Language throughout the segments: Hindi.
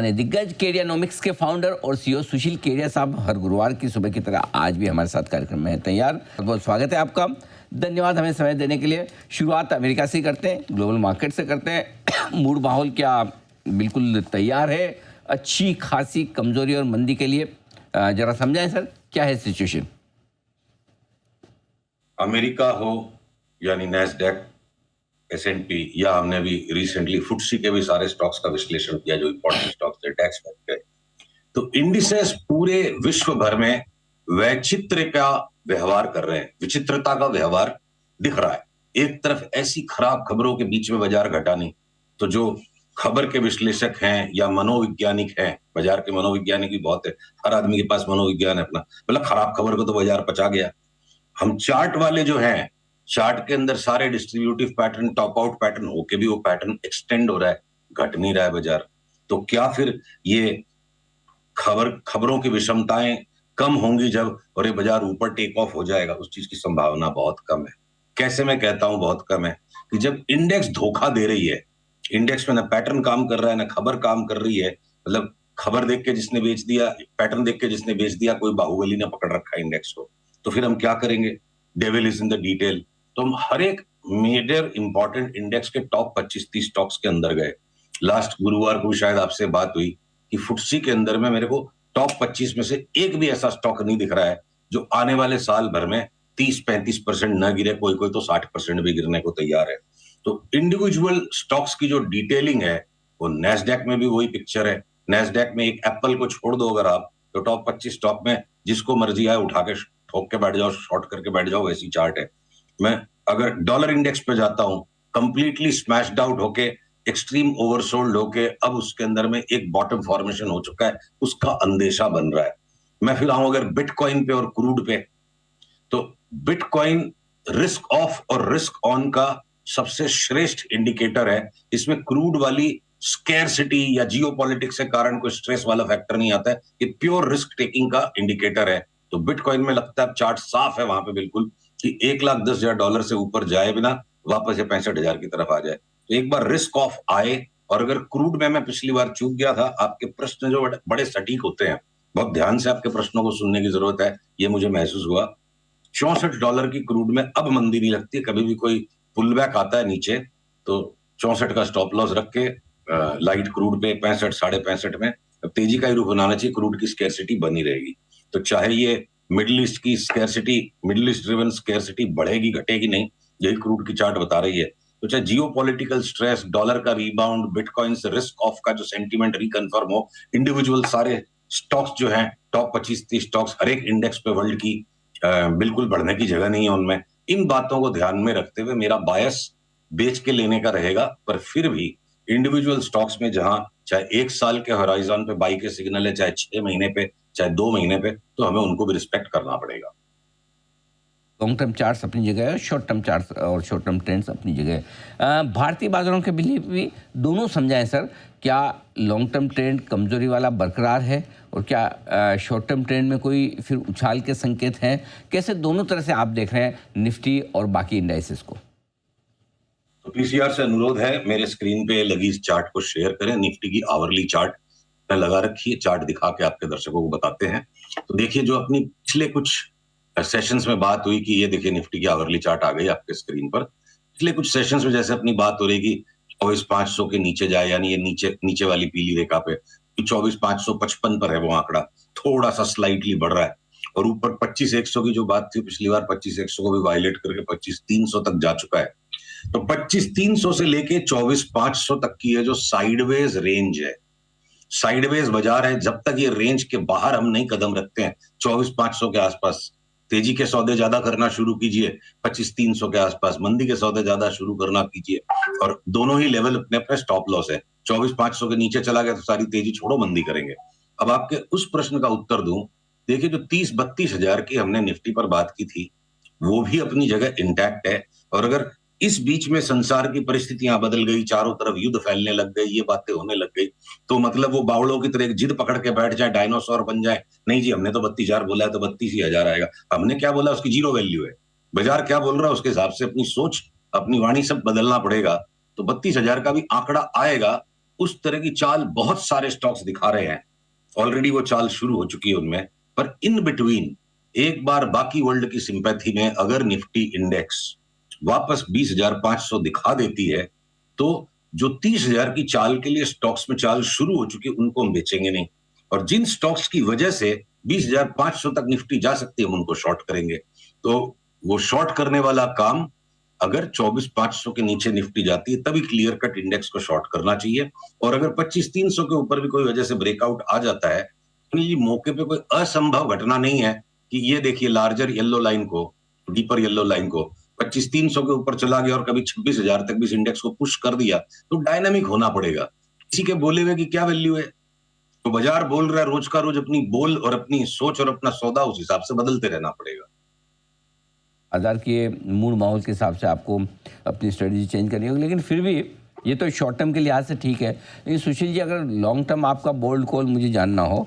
अपने दिग्गज केडियानोमिक्स के फाउंडर और सीईओ सुशील केडिया साहब हर गुरुवार की सुबह की तरह आज भी हमारे साथ कार्यक्रम में तैयार। बहुत स्वागत है आपका, धन्यवाद हमें समय देने के लिए। शुरुआत अमेरिका से करते हैं, ग्लोबल मार्केट से करते हैं। मूड माहौल क्या बिल्कुल तैयार है अच्छी खासी कमजोरी और मंदी के लिए? जरा समझाएं सर, क्या है सिचुएशन? अमेरिका हो यानी नैस्डैक, S&P, या हमने भी रिसेंटली फुटसी के भी सारे स्टॉक्स का विश्लेषण किया जो इंपॉर्टेंट स्टॉक्स थे टैक्स के, तो इंडिसेस पूरे विश्व भर में वैचित्र का व्यवहार कर रहे हैं, विचित्रता का व्यवहार दिख रहा है। एक तरफ ऐसी खराब खबरों के बीच में बाजार घटा नहीं, तो जो खबर के विश्लेषक हैं या मनोवैज्ञानिक हैं, बाजार के मनोवैज्ञानिक भी बहुत है, हर आदमी के पास मनोविज्ञान है अपना, मतलब खराब खबर को तो बाजार पचा गया। हम चार्ट वाले जो हैं, चार्ट के अंदर सारे distributive pattern, top out pattern होके भी वो पैटर्न एक्सटेंड हो रहा है, घट नहीं रहा है बाजार। तो क्या फिर ये खबरों की विषमताएं कम होंगी जब, और ये बाजार ऊपर टेक ऑफ हो जाएगा? उस चीज की संभावना बहुत कम है। कैसे मैं कहता हूं बहुत कम है? कि जब इंडेक्स धोखा दे रही है, इंडेक्स में ना पैटर्न काम कर रहा है ना खबर काम कर रही है, मतलब खबर देख के जिसने बेच दिया, पैटर्न देख के जिसने बेच दिया, कोई बाहुबली ने पकड़ रखा है इंडेक्स को, तो फिर हम क्या करेंगे? Devil is in the detail. तो हम हर एक मेजर इंपॉर्टेंट इंडेक्स के टॉप 25-30 स्टॉक्स के अंदर गए। लास्ट गुरुवार को भी शायद आपसे बात हुई कि फुटसी के अंदर में मेरे को टॉप 25 में से एक भी ऐसा स्टॉक नहीं दिख रहा है जो आने वाले साल भर में 30-35% न गिरे, कोई कोई तो 60% भी गिरने को तैयार है। तो इंडिविजुअल स्टॉक्स की जो डिटेलिंग है वो नैस्डैक में भी वही पिक्चर है। नैस्डैक में एक एप्पल को छोड़ दो अगर आप, तो टॉप 25 स्टॉक में जिसको मर्जी आए उठा के ठोक के बैठ जाओ, शॉर्ट करके बैठ जाओ, वैसी चार्ट है। मैं अगर डॉलर इंडेक्स पे जाता हूं, कंप्लीटली स्मैश्ड आउट होके, एक्सट्रीम ओवरसोल्ड होके, अब उसके अंदर में एक बॉटम फॉर्मेशन हो चुका है, उसका अंदेशा बन रहा है। मैं फिर आऊं अगर बिटकॉइन पे और क्रूड पे, तो बिटकॉइन रिस्क ऑफ और रिस्क ऑन का सबसे श्रेष्ठ इंडिकेटर है। इसमें क्रूड वाली स्कैरसिटी या जियोपॉलिटिक्स के कारण कोई स्ट्रेस वाला फैक्टर नहीं आता है, ये प्योर रिस्क टेकिंग का इंडिकेटर है। तो बिटकॉइन में लगता है चार्ट साफ है वहां पे बिल्कुल कि $1,10,000 से ऊपर जाए बिना वापस ये 65,000 की तरफ आ जाए। तो एक बार रिस्क ऑफ आए, और अगर क्रूड में मैं पिछली बार चूक गया था, आपके प्रश्न जो बड़े सटीक होते हैं, बहुत ध्यान से आपके प्रश्नों को सुनने की जरूरत है, ये मुझे महसूस हुआ। $64 की क्रूड में अब मंदी नहीं लगती। कभी भी कोई पुल बैक आता है नीचे तो 64 का स्टॉप लॉस रख के लाइट क्रूड पे 65, 65.5 में अब तेजी का ही रुख बनाना चाहिए। क्रूड की स्कैरसिटी बनी रहेगी, तो चाहे ये मिडिल ईस्ट की scarcity, middle east driven scarcity बढ़ेगी घटेगी नहीं, यही क्रूड की चार्ट बता रही है। तो चाहे जियोपॉलिटिकल स्ट्रेस, डॉलर का रीबाउंड, बिटकॉइन से रिस्क ऑफ का जो सेंटीमेंट रिकन्फर्म हो, इंडिविजुअल सारे स्टॉक्स जो हैं टॉप 25-30 स्टॉक्स हर एक इंडेक्स पे वर्ल्ड की बिल्कुल बढ़ने की जगह नहीं है उनमें। इन बातों को ध्यान में रखते हुए मेरा बायस बेच के लेने का रहेगा, पर फिर भी इंडिविजुअल स्टॉक्स में जहां चाहे 1 साल के होराइजन पे बाई के सिग्नल है, चाहे 6 महीने पे, चाहे 2 महीने पे, तो हमें उनको भी रिस्पेक्ट करना पड़ेगा। लॉन्ग टर्म चार्ट्स अपनी जगह है, शॉर्ट टर्म चार्ट्स और शॉर्ट टर्म ट्रेंड्स अपनी जगह है। भारतीय बाजारों के भी दोनों समझाएं सर, क्या लॉन्ग टर्म ट्रेंड कमजोरी वाला बरकरार है और क्या शॉर्ट टर्म ट्रेंड में कोई फिर उछाल के संकेत हैं? कैसे दोनों तरह से आप देख रहे हैं निफ्टी और बाकी इंडाइसेस को? तो पीसीआर से अनुरोध है, मेरे स्क्रीन पे लगी इस चार्ट को शेयर करें। निफ्टी की आवरली चार्ट मैं लगा रखी है, चार्ट दिखा के आपके दर्शकों को बताते हैं। तो देखिए, जो अपनी पिछले कुछ सेशंस में बात हुई कि ये देखिए निफ्टी की आवरली चार्ट आ गई आपके स्क्रीन पर। पिछले कुछ सेशंस में जैसे अपनी बात हो रही कि 24,500 के नीचे जाए, यानी ये नीचे वाली पीली रेखा पे 24,555 पर है वो आंकड़ा, थोड़ा सा स्लाइटली बढ़ रहा है, और ऊपर 25,100 की जो बात थी पिछली बार, 25,100 को भी वायलेट करके 25,300 तक जा चुका है। तो 25,300 से लेके 24,500 तक की है जो साइडवेज रेंज है, साइडवेज बाजार है। जब तक ये रेंज के बाहर हम नहीं कदम रखते हैं, 24,500 के आसपास तेजी के सौदे ज्यादा करना शुरू कीजिए, 25,300 के आसपास मंदी के सौदे ज्यादा शुरू करना कीजिए, और दोनों ही लेवल अपने अपने स्टॉप लॉस है। 24,500 के नीचे चला गया तो सारी तेजी छोड़ो, मंदी करेंगे। अब आपके उस प्रश्न का उत्तर दूं, देखिए जो 30-32 हजार की हमने निफ्टी पर बात की थी वो भी अपनी जगह इंटैक्ट है। और अगर इस बीच में संसार की परिस्थितियां बदल गई, चारों तरफ युद्ध फैलने लग गई, ये बातें होने लग गई, तो मतलब वो बावड़ों की तरह एक जिद पकड़ के बैठ जाए, डायनासोर बन जाए, नहीं जी हमने तो 32,000 बोला है तो 32,000 आएगा, हमने क्या बोला उसकी जीरो वैल्यू है, बाजार क्या बोल रहा है उसके हिसाब से अपनी सोच, अपनी वाणी सब बदलना पड़ेगा। तो 32,000 का भी आंकड़ा आएगा, उस तरह की चाल बहुत सारे स्टॉक्स दिखा रहे हैं, ऑलरेडी वो चाल शुरू हो चुकी है उनमें। पर इन बिटवीन एक बार बाकी वर्ल्ड की सिंपैथी में अगर निफ्टी इंडेक्स वापस 20,500 दिखा देती है, तो जो 30,000 की चाल के लिए स्टॉक्स में चाल शुरू हो चुकी है उनको हम बेचेंगे नहीं, और जिन स्टॉक्स की वजह से 20,500 तक निफ्टी जा सकती है हम उनको शॉर्ट करेंगे। तो वो शॉर्ट करने वाला काम अगर 24,500 के नीचे निफ्टी जाती है तभी क्लियर कट इंडेक्स को शॉर्ट करना चाहिए, और अगर 25,300 के ऊपर भी कोई वजह से ब्रेकआउट आ जाता है, तो ये मौके पे कोई असंभव घटना नहीं है कि ये देखिए लार्जर येलो लाइन को, डीपर येलो लाइन को 25,300 के ऊपर चला गया और कभी 26,000 तक भी इस इंडेक्स को पुश कर दिया, तो डायनामिक होना पड़ेगा। किसी के बोले हुए की क्या वैल्यू है? तो बाजार बोल रहा है, रोज का रोज अपनी बोल और अपनी सोच और अपना सौदा उस हिसाब से बदलते रहना पड़ेगा। बाजार के मूड माहौल के हिसाब से आपको अपनी स्ट्रेटजी चेंज करनी होगी, लेकिन फिर भी ये तो शॉर्ट टर्म के लिहाज से ठीक है। लेकिन सुशील जी, अगर लॉन्ग टर्म आपका बोल्ड कॉल मुझे जानना हो,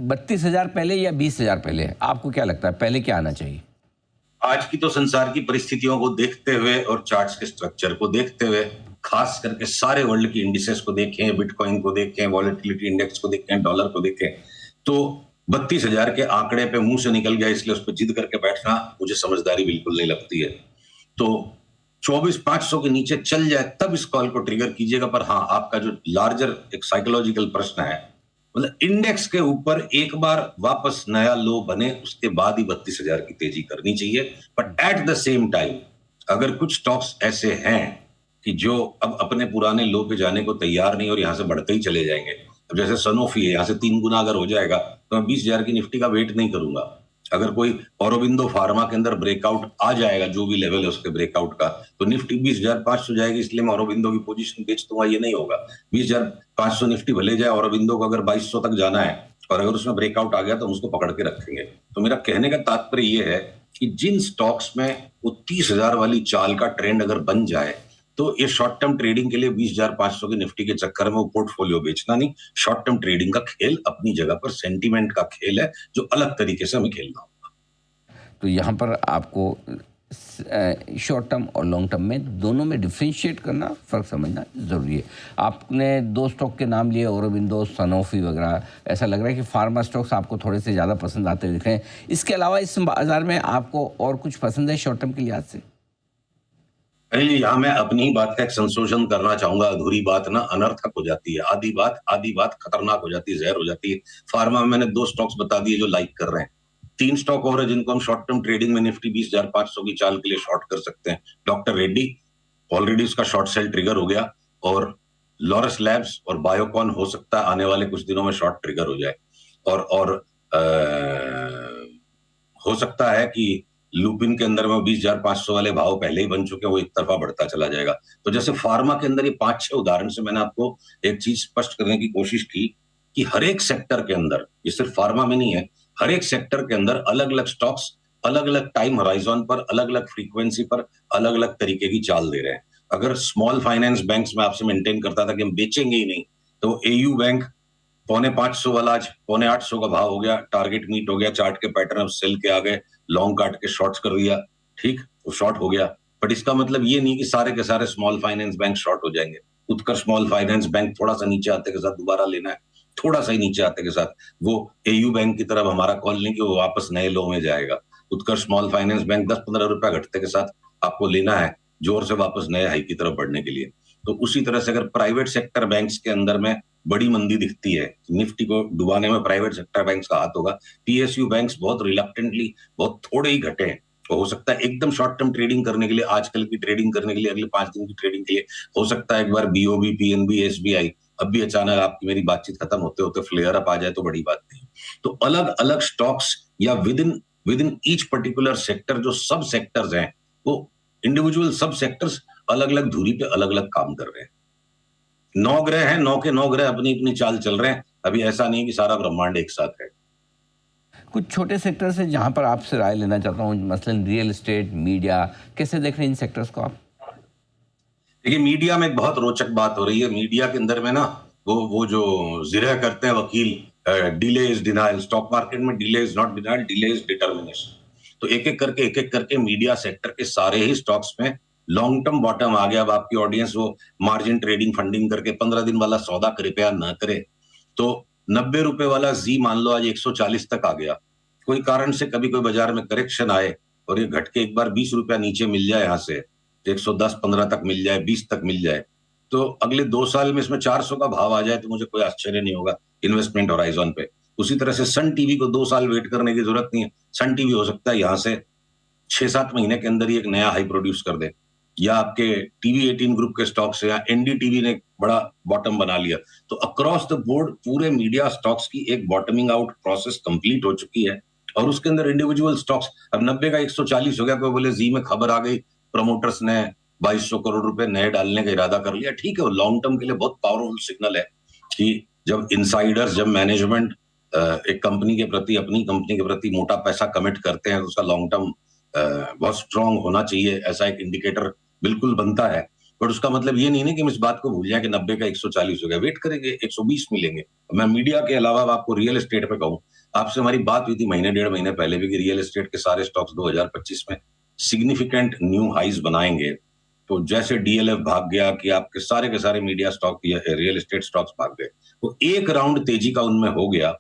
32,000 पहले या 20,000 पहले, आपको क्या लगता है पहले क्या आना चाहिए? आज की तो संसार की परिस्थितियों को देखते हुए और चार्ट्स के स्ट्रक्चर को देखते हुए, खास करके सारे वर्ल्ड की इंडिसेस को देखें, बिटकॉइन को देखें, वॉलेटिलिटी इंडेक्स को देखें, डॉलर को देखें, तो 32,000 के आंकड़े पे मुंह से निकल गया इसलिए उस पर जिद करके बैठना मुझे समझदारी बिल्कुल नहीं लगती है। तो 24,500 के नीचे चल जाए तब इस कॉल को ट्रिगर कीजिएगा। पर हाँ, आपका जो लार्जर एक साइकोलॉजिकल प्रश्न है, मतलब इंडेक्स के ऊपर एक बार वापस नया लो बने उसके बाद ही 32,000 की तेजी करनी चाहिए। But at the same time अगर कुछ स्टॉक्स ऐसे हैं कि जो अब अपने पुराने लो पे जाने को तैयार नहीं और यहां से बढ़ते ही चले जाएंगे, अब जैसे सनोफी है, यहां से 3 गुना अगर हो जाएगा तो मैं 20,000 की निफ्टी का वेट नहीं करूंगा। अगर कोई औरोबिंदो फार्मा के अंदर ब्रेकआउट आ जाएगा, जो भी लेवल है उसके ब्रेकआउट का, तो निफ्टी 20,500 जाएगी, इसलिए मैं औरोबिंदो की पोजीशन बेच दूंगा, ये नहीं होगा। 20,500 निफ्टी भले जाए, औरोबिंदो को अगर 2200 तक जाना है और अगर उसमें ब्रेकआउट आ गया तो हम उसको पकड़ के रखेंगे। तो मेरा कहने का तात्पर्य ये है कि जिन स्टॉक्स में वो 30,000 वाली चाल का ट्रेंड अगर बन जाए, तो ये शॉर्ट टर्म ट्रेडिंग के लिए 20,500 की निफ्टी के चक्कर में वो पोर्टफोलियो बेचना नहीं। शॉर्ट टर्म ट्रेडिंग का खेल अपनी जगह पर सेंटीमेंट का खेल है, जो अलग तरीके से हमें खेलना होगा। तो यहाँ पर आपको शॉर्ट टर्म और लॉन्ग टर्म में दोनों में डिफ्रेंशिएट करना, फ़र्क समझना ज़रूरी है। आपने 2 स्टॉक के नाम लिए, औरोबिंदो, सनोफी वगैरह। ऐसा लग रहा है कि फार्मा स्टॉक्स आपको थोड़े से ज़्यादा पसंद आते हुए दिख रहे हैं। इसके अलावा इस बाजार में आपको और कुछ पसंद है शॉर्ट टर्म के लिहाज से? अरे यहाँ मैं अपनी ही बात का एक संशोधन करना चाहूंगा। अधूरी बात ना अनर्थक हो जाती है, आधी बात खतरनाक हो जाती है, जहर हो जाती है। फार्मा में मैंने 2 स्टॉक्स बता दिए जो लाइक कर रहे हैं। 3 स्टॉक और है जिनको हम शॉर्ट टर्म ट्रेडिंग में निफ्टी 20,500 की चाल के लिए शॉर्ट कर सकते हैं। डॉक्टर रेड्डी, ऑलरेडी उसका शॉर्ट सेल ट्रिगर हो गया, और लॉरस लैब्स और बायोकॉन हो सकता है आने वाले कुछ दिनों में शॉर्ट ट्रिगर हो जाए, और हो सकता है कि लुपिन के अंदर में 20,500 वाले भाव पहले ही बन चुके हैं, वो एक तरफा बढ़ता चला जाएगा। तो जैसे फार्मा के अंदर ये 5-6 उदाहरण से मैंने आपको एक चीज स्पष्ट करने की कोशिश की कि हर एक सेक्टर के अंदर, ये सिर्फ फार्मा में नहीं है, हर एक सेक्टर के अंदर अलग अलग स्टॉक्स अलग अलग टाइम होराइजन पर, अलग अलग फ्रीक्वेंसी पर, अलग अलग तरीके की चाल दे रहे हैं। अगर स्मॉल फाइनेंस बैंक्स में आपसे मेंटेन करता था कि हम बेचेंगे ही नहीं, तो एयू बैंक 4,500 वाला आज 850 का भाव हो गया, टारगेट मीट हो गया, चार्ट के पैटर्न सेल के आ गए, लॉन्ग काट के शॉर्ट्स कर दिया, ठीक, वो शॉर्ट हो गया। बट इसका मतलब ये नहीं कि सारे के सारे स्मॉल फाइनेंस बैंक शॉर्ट हो जाएंगे। उत्कर्ष स्मॉल फाइनेंस बैंक थोड़ा सा नीचे आते के साथ दोबारा लेना है, थोड़ा सा ही नीचे आते के साथ। वो एयू बैंक की तरफ हमारा कॉल नहीं कि वो वापस नए लो में जाएगा। उत्कर्ष स्मॉल फाइनेंस बैंक 10-15 रुपया घटते के साथ आपको लेना है, जोर से वापस नए हाई की तरफ बढ़ने के लिए। तो उसी तरह से अगर प्राइवेट सेक्टर बैंक्स के अंदर में बड़ी मंदी दिखती है, निफ्टी को डुबाने में प्राइवेट सेक्टर बैंक्स का हाथ होगा। पीएसयू बैंक्स बहुत रिलक्टेंटली, बहुत थोड़े ही घटे हैं, तो हो सकता है एकदम शॉर्ट टर्म ट्रेडिंग करने के लिए, आजकल की ट्रेडिंग करने के लिए, अगले 5 दिन की ट्रेडिंग के लिए हो सकता है एक बार बीओबी, पीएनबी, एसबीआई अब भी अचानक आपकी मेरी बातचीत खत्म होते होते फ्लेयर अप आ जाए तो बड़ी बात नहीं। तो अलग अलग स्टॉक्स या with in each particular sector, जो सब सेक्टर्स हैं, वो इंडिविजुअल सब सेक्टर्स अलग अलग धुरी पे अलग अलग काम कर रहे हैं। 9 ग्रह हैं, 9 के 9 ग्रह अपनी अपनी चाल चल रहे हैं। अभी ऐसा नहीं कि सारा ब्रह्मांड एक साथ है। कुछ छोटे सेक्टर से जहाँ पर आपसे राय लेना चाहता हूँ, मसलन रियल एस्टेट, मीडिया, कैसे देख रहे हैं इन सेक्टर्स को आप? देखिए, मीडिया में एक बहुत रोचक बात हो रही है। मीडिया के अंदर में ना वो जो जिरह करते हैं वकील, delay is denial, stock market में delay is not denial, delay is determination. तो एक एक करके मीडिया सेक्टर के सारे ही स्टॉक्स में लॉन्ग टर्म बॉटम आ गया। अब आपकी ऑडियंस वो मार्जिन ट्रेडिंग फंडिंग करके 15 दिन वाला सौदा कृपया न करे। तो 90 रुपए वाला जी मान लो आज 140 तक आ गया। कोई कारण से कभी कोई बाजार में करेक्शन आए और ये घट के एक बार 20 रुपया नीचे मिल जाए, यहां से 110-15 तक मिल जाए, 20 तक मिल जाए, तो अगले 2 साल में इसमें 400 का भाव आ जाए तो मुझे कोई आश्चर्य नहीं होगा इन्वेस्टमेंट होराइजन पे। उसी तरह से सन टीवी को 2 साल वेट करने की जरूरत नहीं है। सन टीवी हो सकता है यहां से 6-7 महीने के अंदर ही एक नया हाई प्रोड्यूस कर दे, या आपके टीवी 18 ग्रुप के स्टॉक से, या एनडीटीवी ने बड़ा बॉटम बना लिया। तो अक्रॉस द बोर्ड पूरे मीडिया स्टॉक्स की एक बॉटमिंग आउट प्रोसेस कंप्लीट हो चुकी है। और उसके अंदर इंडिविजुअल स्टॉक्स, अब 90 का 140 हो गया, कोई बोले जी में खबर आ गई, प्रमोटर्स ने 2200 करोड़ रुपए नए डालने का इरादा कर लिया, ठीक है, वो लॉन्ग टर्म के लिए बहुत पावरफुल सिग्नल है कि जब इनसाइडर्स, जब मैनेजमेंट एक कंपनी के प्रति, अपनी कंपनी के प्रति मोटा पैसा कमिट करते हैं तो उसका लॉन्ग टर्म बहुत स्ट्रांग होना चाहिए, ऐसा एक इंडिकेटर बिल्कुल बनता है। बट उसका मतलब ये नहीं है कि हम इस बात को भूल जाए कि 90 का 140 हो गया, वेट करेंगे 120 मिलेंगे। मैं मीडिया के अलावा आपको रियल एस्टेट पे कहूं, आपसे हमारी बात हुई थी महीने 1.5 महीने पहले भी कि रियल एस्टेट के सारे स्टॉक्स 2025 में सिग्निफिकेंट न्यू हाइज बनाएंगे। तो जैसे डीएलएफ भाग गया कि आपके सारे के सारे media stock, real estate stocks भाग गए, तो एक राउंड तेजी का उनमें हो गया।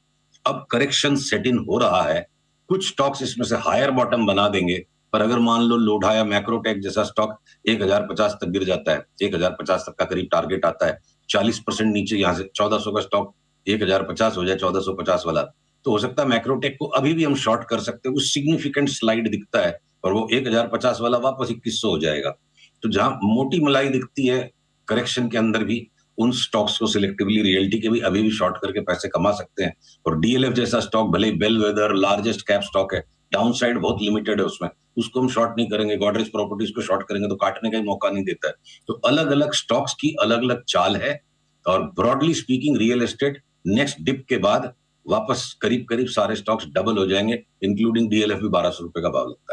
अब करेक्शन सेट इन हो रहा है, कुछ स्टॉक्स इसमें से हायर बॉटम बना देंगे। पर अगर मान लो लोढ़ा या मैक्रोटेक जैसा स्टॉक 1050 तक गिर जाता है, 1050 तक का करीब टारगेट आता है, 40% नीचे, यहां से 1400 का स्टॉक 1050 हो जाए, 1450 वाला, तो हो सकता है मैक्रोटेक को अभी भी हम शॉर्ट कर सकते हैं। कुछ सिग्निफिकेंट स्लाइड दिखता है और वो 1050 वाला वापस 2100 हो जाएगा। तो जहां मोटी मलाई दिखती है करेक्शन के अंदर भी, उन स्टॉक्स को सिलेक्टिवली रियल्टी के भी अभी भी शॉर्ट करके पैसे कमा सकते हैं। और डीएलएफ जैसा स्टॉक भले ही bellwether largest cap stock है, डाउन साइड बहुत लिमिटेड है उसमें, उसको हम शॉर्ट नहीं करेंगे। गोदरेज प्रॉपर्टीज को शॉर्ट करेंगे तो काटने का ही मौका नहीं देता है। तो अलग अलग स्टॉक्स की अलग अलग चाल है। और broadly speaking real estate next dip के बाद वापस करीब करीब सारे स्टॉक्स डबल हो जाएंगे, इंक्लूडिंग डीएलएफ भी 1200 रुपए का भाव लगता है।